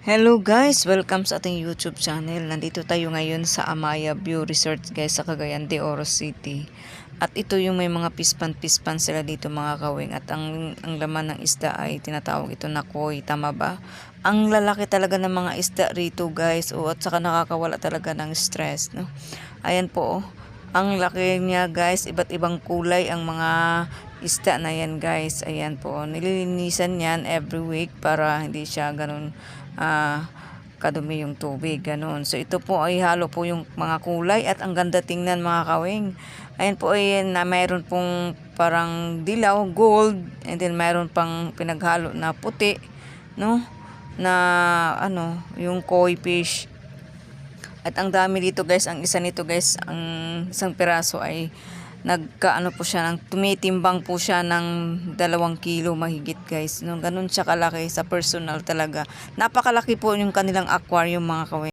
Hello guys! Welcome sa ating YouTube channel. Nandito tayo ngayon sa Amaya View Resort guys sa Cagayan de Oro City. At ito yung may mga pispan-pispan sila dito mga kawing. At ang laman ng isda ay tinatawag ito na koi. Tama ba? Ang lalaki talaga ng mga isda rito guys. At saka nakakawala talaga ng stress. No? Ayan po. Ang laki niya guys. Iba't ibang kulay ang mga isda na yan guys. Ayan po. Nililinisan yan every week para hindi siya ganun kadumi yung tubig, ganun. So ito po ay halo po yung mga kulay at ang ganda tingnan mga kawing. Ayan po ay na mayroon pong parang dilaw, gold, and then mayroon pang pinaghalo na puti, no? Na yung koi fish. At ang dami dito guys, ang isa nito guys, ang isang piraso ay nagkaano po siya ng tumitimbang po siya ng 2 kilo mahigit guys. No, ganun siya kalaki sa personal talaga. Napakalaki po yung kanilang aquarium mga kawin.